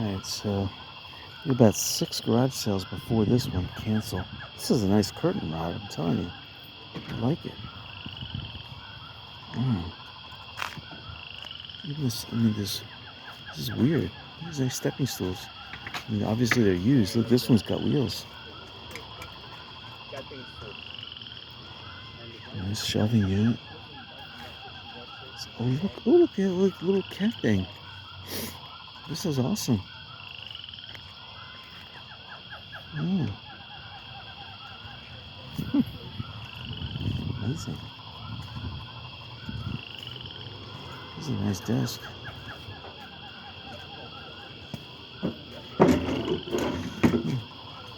Alright, so we had about 6 garage sales before this one cancel. This is a nice curtain rod, I'm telling you. I like it. Even this, this is weird. These nice stepping stools. I mean, obviously they're used. Look, this one's got wheels. Nice shelving unit. Oh look, they have like little cat thing. This is awesome. Oh. Amazing. This is a nice desk.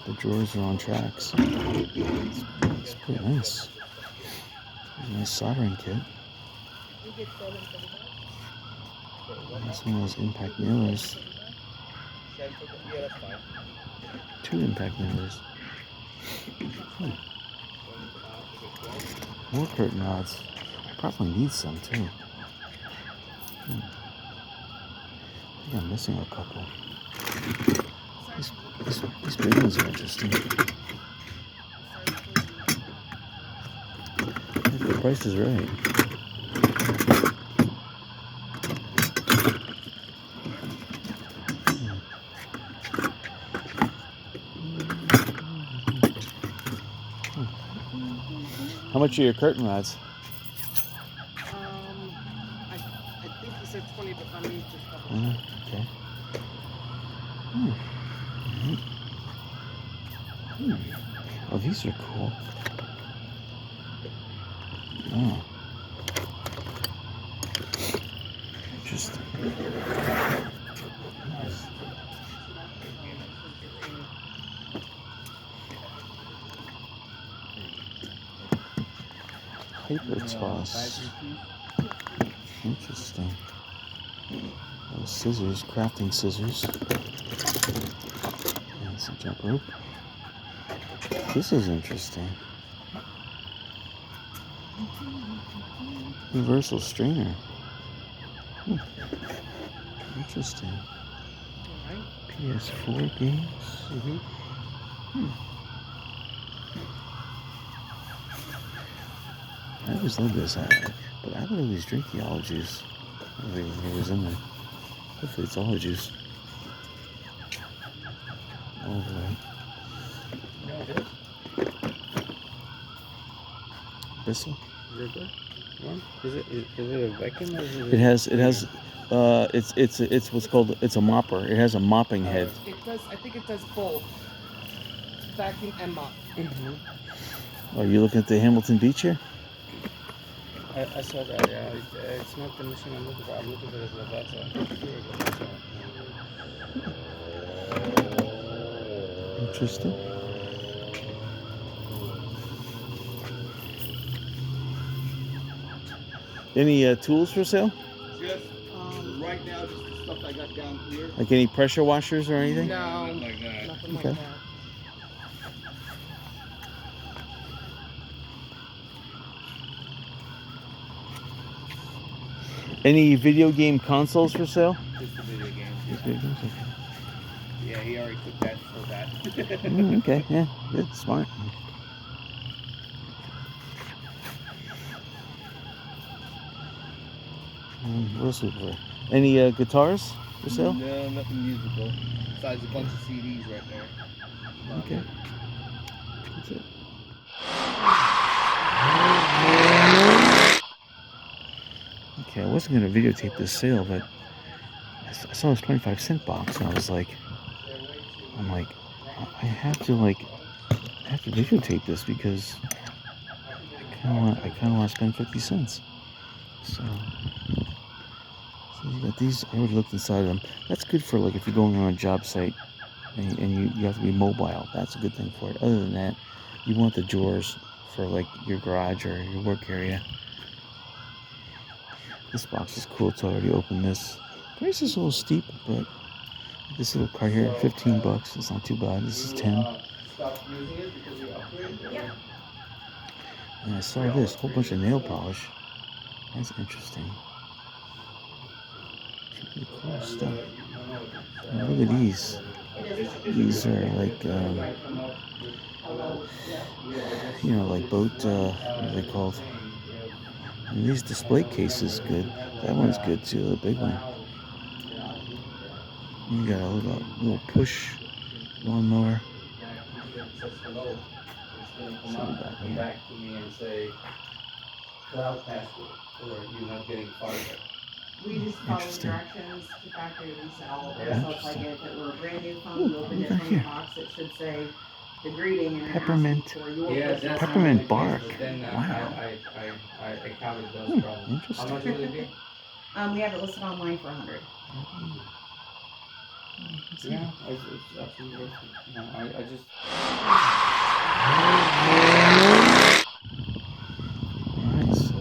The drawers are on tracks. It's pretty nice. There's a nice soldering kit. That's one of those impact nailers. 2 impact nailers. More curtain rods. Probably need some too. I think I'm missing a couple. These big ones are interesting. If the price is right. How much are your curtain rods? I think he said 20, but let me just double check. Okay. Oh, these are cool. Oh. Interesting. Nice. Paper toss. Interesting. Oh, scissors, crafting scissors. And some jump rope. This is interesting. Universal strainer. Interesting. PS4 games. I always love this, but I would always drink the olive juice. I don't think it was in there. Hopefully it's olive juice. All the way. Bissell? Is it good? Is it a vacuum or is it? It's what's called, it's a mopper. It has a mopping head. It does. I think it does both. Vacuum and mop. Are you looking at the Hamilton Beach here? I saw that. Yeah, it's not the machine I'm looking for. I'm looking for the Lavazza. Interesting. Any tools for sale? Yes. Right now, just the stuff I got down here. Like any pressure washers or anything? No, Nothing like that. nothing Okay. like that. Any video game consoles for sale? Just the video games. Just video games, okay. Yeah, he already took that for that. Okay, yeah, good, smart. What else we for? Any guitars for sale? No, nothing musical. Besides a bunch of CDs right there. Okay. That's it. Okay, I wasn't going to videotape this sale, but I saw this 25-cent box, and I was like, I have to videotape this because I kind of want to spend 50 cents. So you got these. I already looked inside of them. That's good for like if you're going on a job site and you have to be mobile. That's a good thing for it. Other than that, you want the drawers for like your garage or your work area. This box is cool, so I already opened this. Price is a little steep, but this little cart here, 15 bucks. It's not too bad. This is 10. And I saw this whole bunch of nail polish. That's interesting. Some pretty cool stuff. Look at at these. These are like, like boat, what are they called? And these display cases good. That one's good too, the big one. You got a little push lawnmower. Come back to me and say cloud password, or you're not getting fired. We just follow Interesting. directions to factory resell. So it's like Interesting. if it were a brand new phone, Ooh, you opened what it we got from the here? box, it should say the greeting and then Peppermint. asking for your Yeah, personal that's Peppermint not the bark. case, but then Wow. I counted those problems. How Interesting. much will it be? We have it listed online for 100. Yeah, it's absolutely worth it. No, I just. Alright, so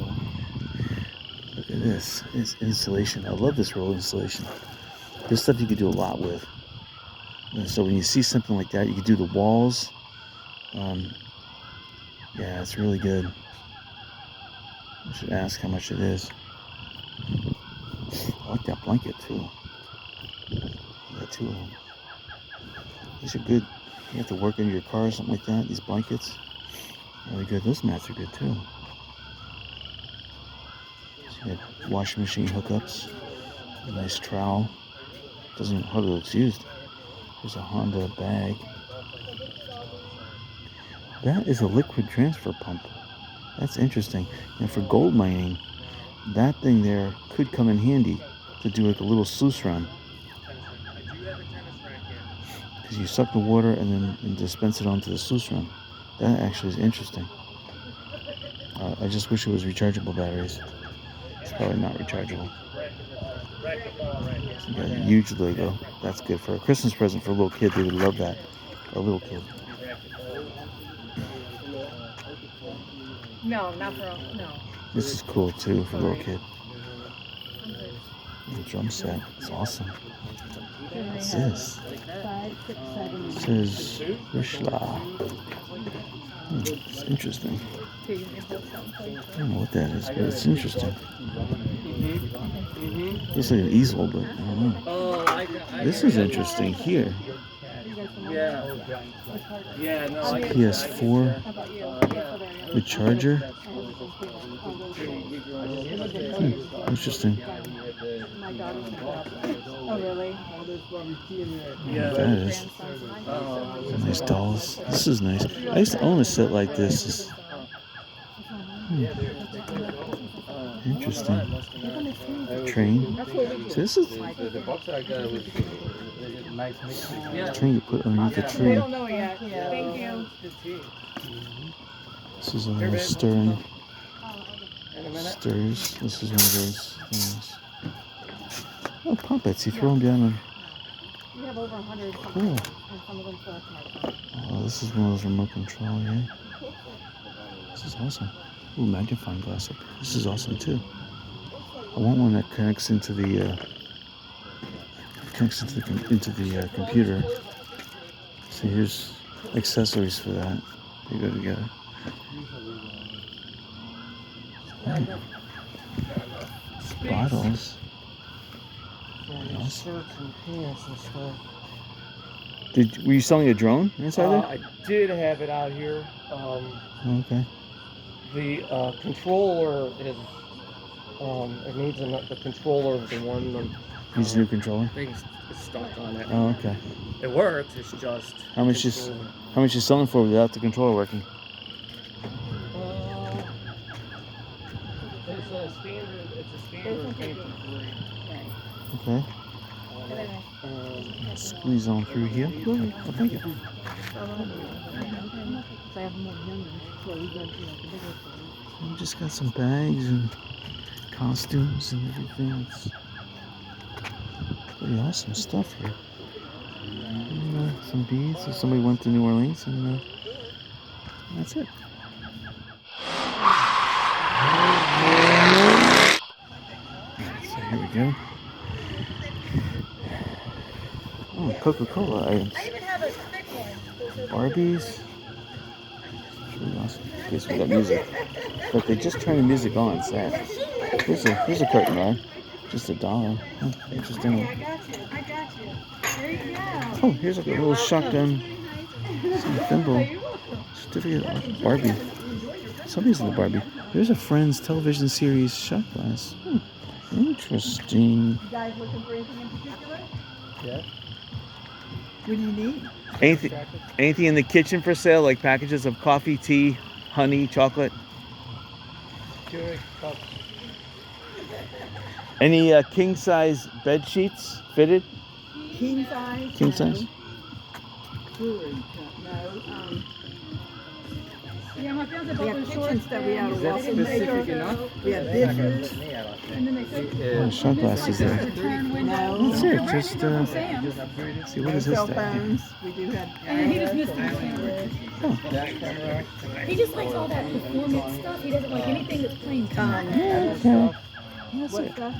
look at this. It's insulation. I love this roll insulation. This stuff you could do a lot with. And so when you see something like that, you could do the walls. Yeah, it's really good. I should ask how much it is. I like that blanket too. I got two of them. These are good. You have to work in your car or something like that. These blankets, really good. Those mats are good too. So you got washing machine hookups. A nice trowel. Doesn't hardly looks used. There's a Honda bag. That is a liquid transfer pump. That's interesting. And for gold mining, that thing there could come in handy to do like a little sluice run. Because you suck the water and then dispense it onto the sluice run. That actually is interesting. I just wish it was rechargeable batteries. It's probably not rechargeable. You got a huge Lego. That's good for a Christmas present for a little kid. They would love that. A little kid. No, not for no. This is cool too for a little kid. The drum set. It's awesome. What's this? It says Rishla. It's interesting. I don't know what that is, but it's interesting. Looks like an easel, but I don't know. This is interesting here. Yeah, no, It's a PS4 with charger. Interesting. Oh, really? Yeah, that is. Nice dolls. This is nice. I used to own a set like this. Interesting. Train. So this is the box I got was nice mix. train you put underneath the They tree. don't know yet. Thank you. This is a little stirring. Stirs. This is one of those things. Oh, puppets. You throw them down and. We have over 100. Cool. And some of them still have Oh, this is one of those remote control, yeah. This is awesome. Ooh, magnifying glass up here. This is awesome too. I want one that connects into the computer. So here's accessories for that. They go together. Bottles. Nice. Shirts and pants and stuff. Were you selling a drone inside there? I did have it out here. Okay. The controller is, it needs the controller of the one Needs a new controller. thing's stuck on it. Oh, okay. It works, it's just. How much you selling for without the controller working? It's a standard payment rate. Okay. Squeeze on through here. Oh, thank you. We just got some bags and costumes and everything. It's pretty awesome stuff here. And, some beads. So somebody went to New Orleans and that's it. So here we go. Oh, Coca-Cola items. I even have a thick one. Barbies. It's really awesome. Okay, so we got music. But they just turned the music on, sad. Here's a curtain rod. Just $1. Huh, interesting. I got you. Oh, here's like a little shotgun. Some thimble. Certificate of Barbie. Something's in the Barbie. There's a Friends television series shot glass. Interesting. You guys looking for anything in particular? Yeah. What do you need? Anything in the kitchen for sale, like packages of coffee, tea, honey, chocolate? Keurig cups. Any king size bed sheets fitted? King size? King size? Jewelry, no. Yeah, my fiance We bought have those kitchen shorts. stuff, we have a They waffle didn't make specific her- enough? We have dishes. And then they said, Oh, shot glasses like there. this return window. No. That's it. Just From Sam's. see what is this Cell thing? phones, we do have. And then he just missed these cameras. He just likes all that performance stuff. He doesn't like anything that's plain tone. Okay. That's What it. stuff?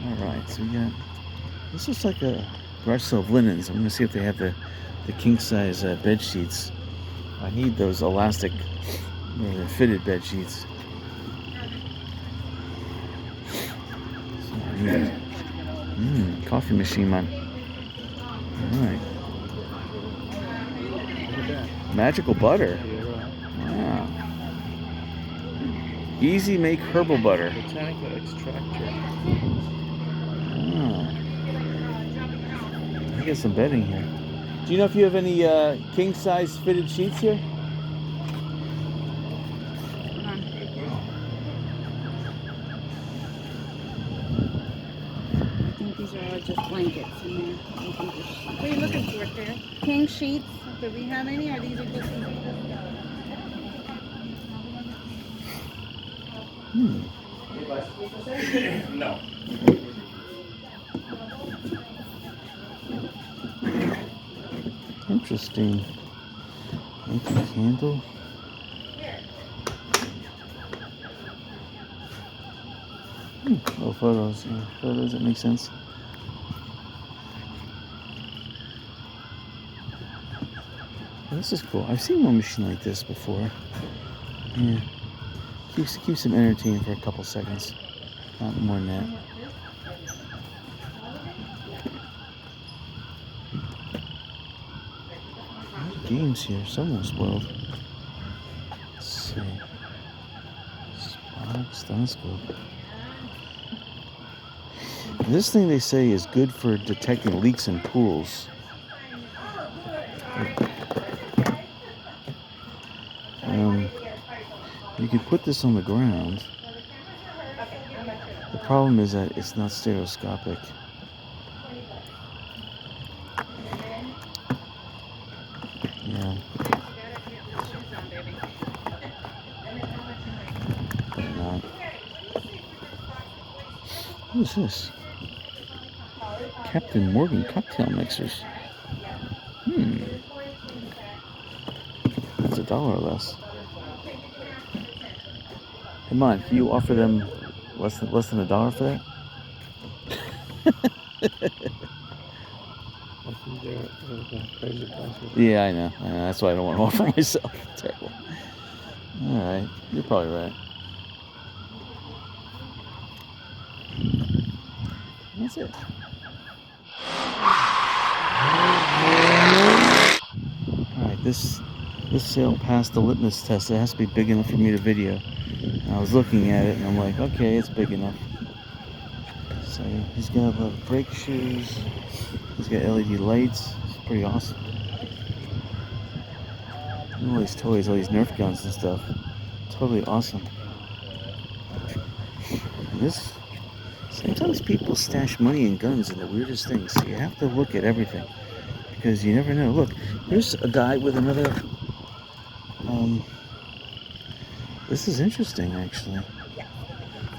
Alright, so we got, this looks like a garage sale of linens. I'm gonna see if they have the king size bed sheets. I need those elastic fitted bed sheets. So I need coffee machine, man. Alright. Magical butter. Wow. Easy make herbal butter. Botanica extractor. Oh. I get some bedding here. Do you know if you have any king size fitted sheets here? I think these are all just blankets in there. I don't think there's sheets. What are you looking for there? King sheets. Do we have any, or these are just No. Interesting. Yankee candle. Oh, photos. Yeah, photos that make sense. This is cool. I've seen one machine like this before. Yeah. Keeps them entertained for a couple seconds. Not more than that. Games here. Someone spoiled. Let's see. Spark, stethoscope. This thing they say is good for detecting leaks in pools. You could put this on the ground. The problem is that it's not stereoscopic. Yeah. Better not. What is this? Captain Morgan cocktail mixers. It's $1 or less. Come on, can you offer them less than $1 for that? Crazy prices. Yeah, I know. That's why I don't want to offer myself. Terrible. All right, you're probably right. That's it. All right, this sail passed the litmus test. It has to be big enough for me to video. And I was looking at it and I'm like, okay, it's big enough. So he's got a lot of brake shoes. He's got LED lights. It's pretty awesome. And all these toys, all these Nerf guns and stuff. Totally awesome. And this, sometimes people stash money and guns in the weirdest things. So you have to look at everything because you never know. Look, here's a guy with another. This is interesting, actually.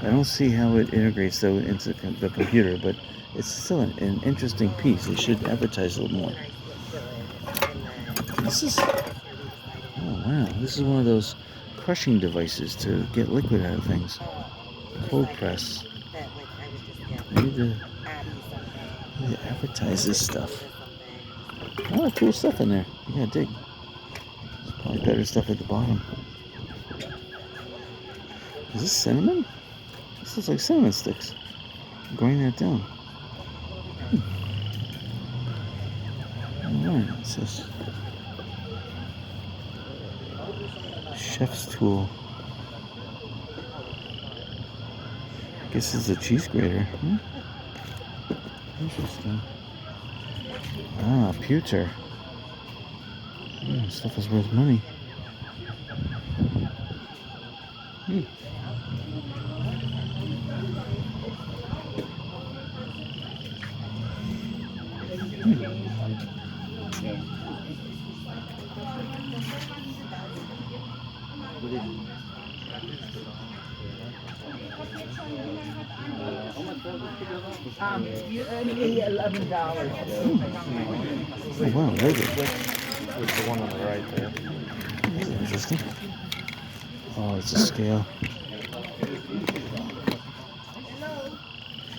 I don't see how it integrates though into the computer, but it's still an interesting piece. They should advertise a little more. This is, oh wow, this is one of those crushing devices to get liquid out of things. Cold press. I need to advertise this stuff. A lot of cool stuff in there. You gotta dig. There's probably better stuff at the bottom. Is this cinnamon? This looks like cinnamon sticks. Grind that down. Alright, it says chef's tool. Guess it's a cheese grater. Interesting. Ah, pewter. Stuff is worth money. $11. Oh wow, very good. With the one on the right there. Interesting. Oh, it's a scale.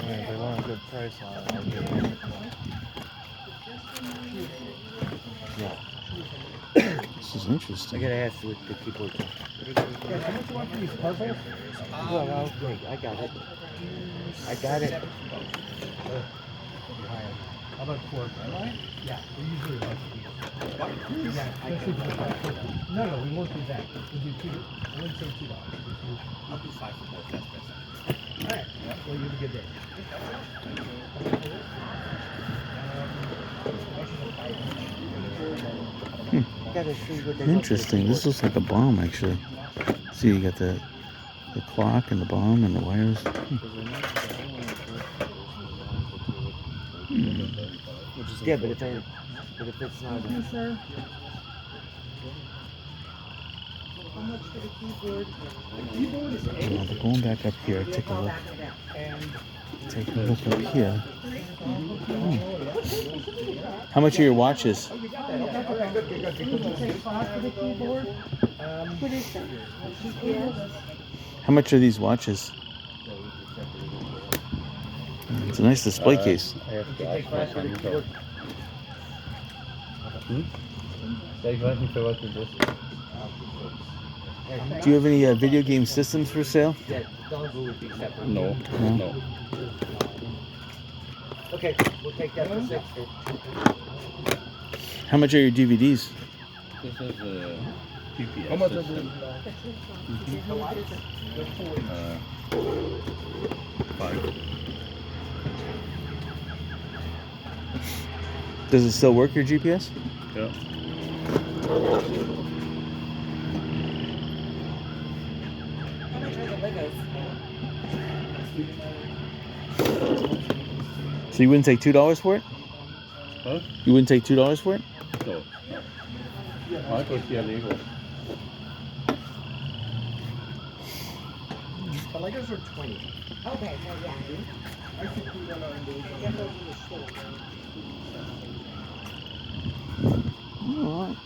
Yeah, they want a good price on it. This is interesting. gotta ask with the keyboard. How much you want for these puzzles? Well, wait, I got it. I got it. How about pork? Yeah, we usually like No, we won't do that. we'll do two. I wouldn't say $2. I'll do 5 for both, that's better. All right. Well, you have a good day. Gotta see what they Interesting. This looks like a bomb, actually. See, you got the clock and the bomb and the wires. Yeah, but if it's not. Yes, sir. How much for the keyboard? But going back up here, take a look. Back it down. Take a look up here. How much are your watches? Would you take 5 for the keyboard? What is that? How much are these watches? It's a nice display case. I have to take 5 for the keyboard. Do you have any video game systems for sale? Yeah, dongle would be separate. No, No. no. Okay, we'll take that for 60. How much are your DVDs? This is a PPS How much system. Uh, 5. Does it still work, your GPS? Yeah. How much are the Legos? So you wouldn't take $2 for it? Huh? You wouldn't take $2 for it? No. I could see a Lego. The Legos are 20. Okay, well, yeah. I think we got our individual. Get those in the store. Alright.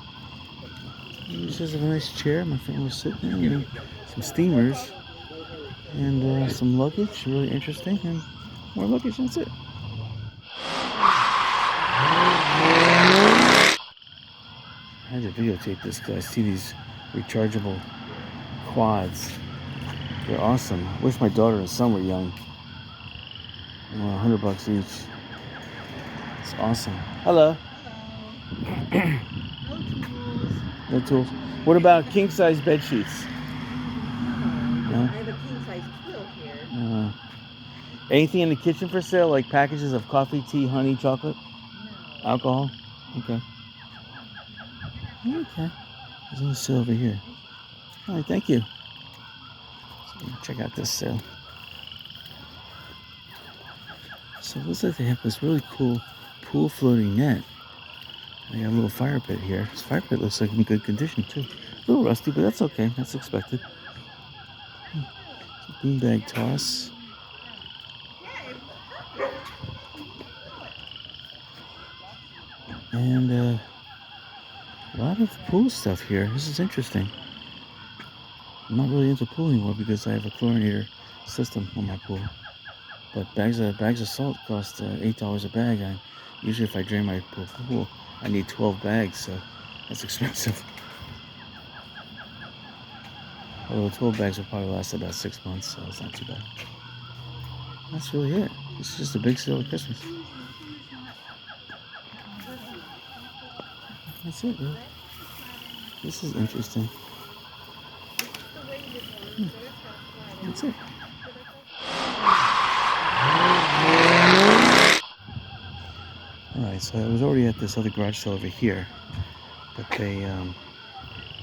This is a nice chair my friend was sitting in. And some steamers. And some luggage. Really interesting. And more luggage. That's it. I had to videotape this because I see these rechargeable quads. They're awesome. Wish my daughter and son were young. Well, $100 each. It's awesome. Hello. No tools. What about king size bed sheets? No? I have a king size quilt here. Anything in the kitchen for sale, like packages of coffee, tea, honey, chocolate, alcohol? Okay. Okay. There's a sale over here. All right, thank you. So check out this sale. So it looks like they have this really cool pool floating net. They got a little fire pit here. This fire pit looks like in good condition too. A little rusty, but that's okay. That's expected. Beanbag toss. And a lot of pool stuff here. This is interesting. I'm not really into pool anymore because I have a chlorinator system on my pool. But bags of salt cost $8 a bag. Usually if I drain my pool, I need 12 bags, so that's expensive. Although 12 bags will probably last about 6 months, so it's not too bad. That's really it. It's just a big sale at Christmas. That's it, really. This is interesting. That's it. Alright, so I was already at this other garage sale over here, but they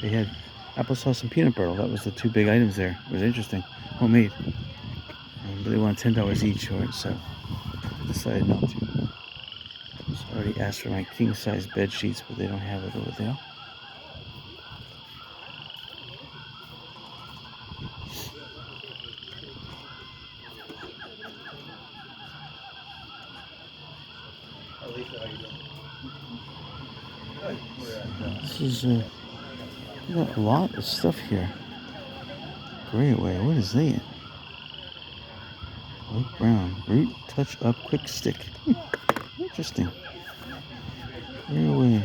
had applesauce and peanut butter. That was the two big items there. It was interesting. Homemade. But they wanted $10 each for it, so I decided not to. So I already asked for my king-size bed sheets, but they don't have it over there. This is we got a lot of stuff here. Gray away. What is that? Light brown. Root touch up quick stick. Interesting. Gray away.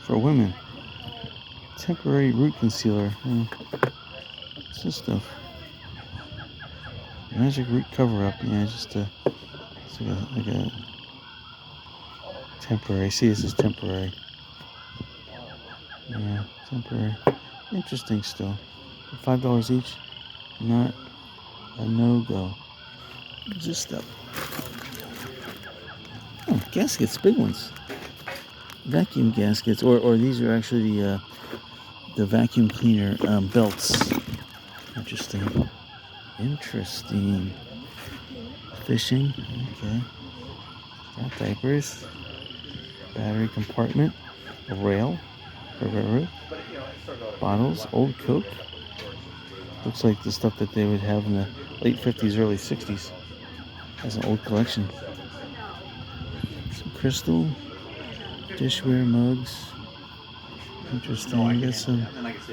For women. Temporary root concealer. What's this stuff? Magic root cover up. Yeah, just it's like a temporary. See, this is temporary. Yeah, temporary. Interesting still. $5 each. Not a no-go. What's this stuff? Oh, gaskets, big ones. Vacuum gaskets, or these are actually the vacuum cleaner belts. Interesting. Interesting. Fishing. Okay. Got diapers. Battery compartment. A rail. Bottles. Old Coke. Looks like the stuff that they would have in the late 50s, early 60s. Has an old collection. Some crystal. Dishware mugs. Interesting. I got some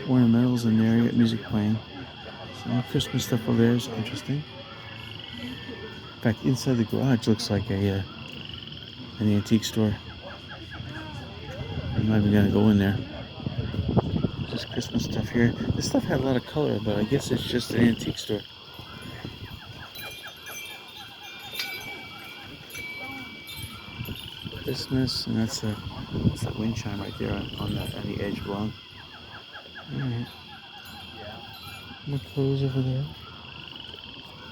ornamentals in there. I got music playing. Some Christmas stuff over there is interesting. In fact, inside the garage looks like an antique store. I'm not even gonna go in there. Just Christmas stuff here. This stuff had a lot of color, but I guess it's just an antique store. Christmas, and that's a wind chime right there on the edge blowing. Alright. More clothes over there.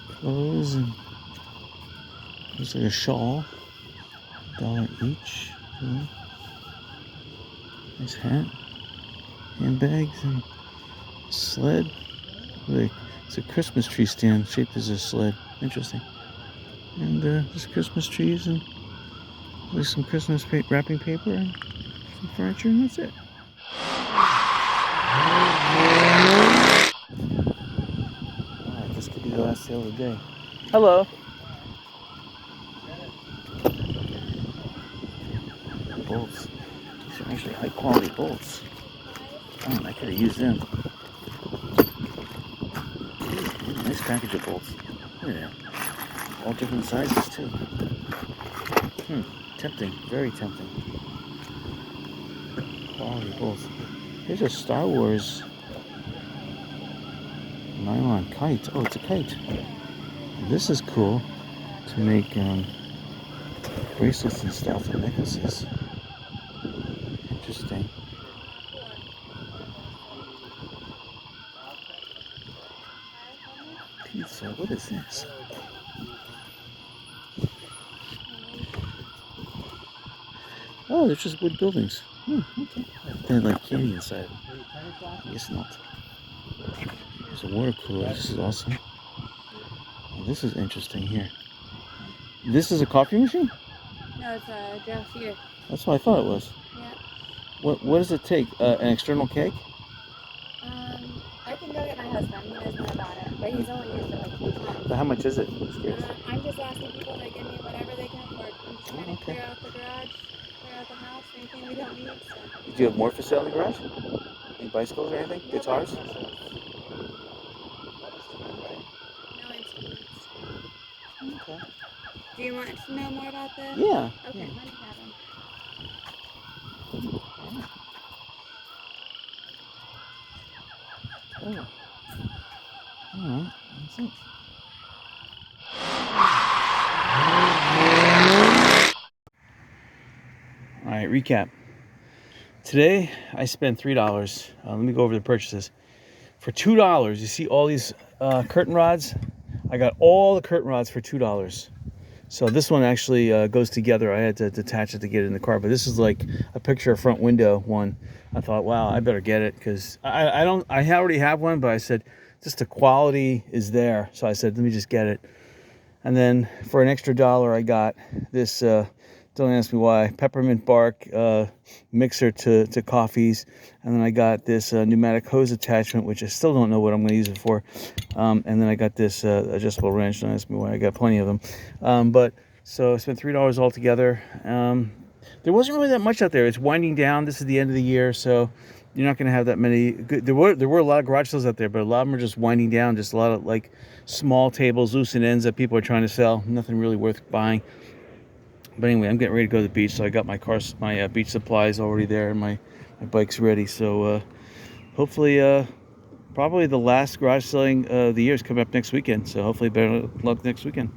Clothes, and looks like a shawl. $1 each. Nice hat. Handbags and sled. It's a Christmas tree stand shaped as a sled. Interesting. And just Christmas trees and there's some Christmas wrapping paper and some furniture, and that's it. Alright, this could be the last sale of the day. Hello. Bolts. These are actually high quality bolts. Oh, I could have used them. Nice package of bolts. Look at that. All different sizes too. Tempting. Very tempting. Quality bolts. Here's a Star Wars nylon kite. Oh, it's a kite. This is cool to make bracelets and stuff and necklaces. Interesting. Pizza. What is this? Oh, they're just wood buildings. Okay. They had like candy inside of them. I guess not. There's a water cooler. This is awesome. Oh, this is interesting here. This is a coffee machine? No, it's a draftier. That's what I thought it was. Yeah. What does it take? An external keg? I can go get my husband. He knows more about it, but he's only used it like 2 times. But how much is it? I'm curious. I'm just asking people to give me whatever they can afford. I'm just trying to Okay. clear out the garage, clear out the house, anything we don't need. So. Do you have more for sale in the garage? Any bicycles or anything? Guitars? No instruments. Okay. Do you want to know more about this? Yeah. Okay, Yeah. let me have them. Oh. Alright, that's it. right, recap. Today I spent $3. Let me go over the purchases. For $2, you see all these curtain rods? I got all the curtain rods for $2. So this one actually goes together. I had to detach it to get it in the car, but this is like a picture of front window one. I thought, wow, I better get it because I already have one, but I said just the quality is there. So I said, let me just get it. And then for an extra $1, I got this, don't ask me why, peppermint bark mixer to coffees. And then I got this pneumatic hose attachment, which I still don't know what I'm going to use it for. And then I got this adjustable wrench. Don't ask me why, I got plenty of them. But so I spent $3 altogether. There wasn't really that much out there. It's winding down. This is the end of the year, so you're not going to have that many. There were a lot of garage sales out there, but a lot of them are just winding down. Just a lot of like small tables, loose and ends that people are trying to sell. Nothing really worth buying. But anyway, I'm getting ready to go to the beach, so I got my beach supplies already there, and my bike's ready. So hopefully, probably the last garage selling of the year is coming up next weekend. So hopefully, better luck next weekend.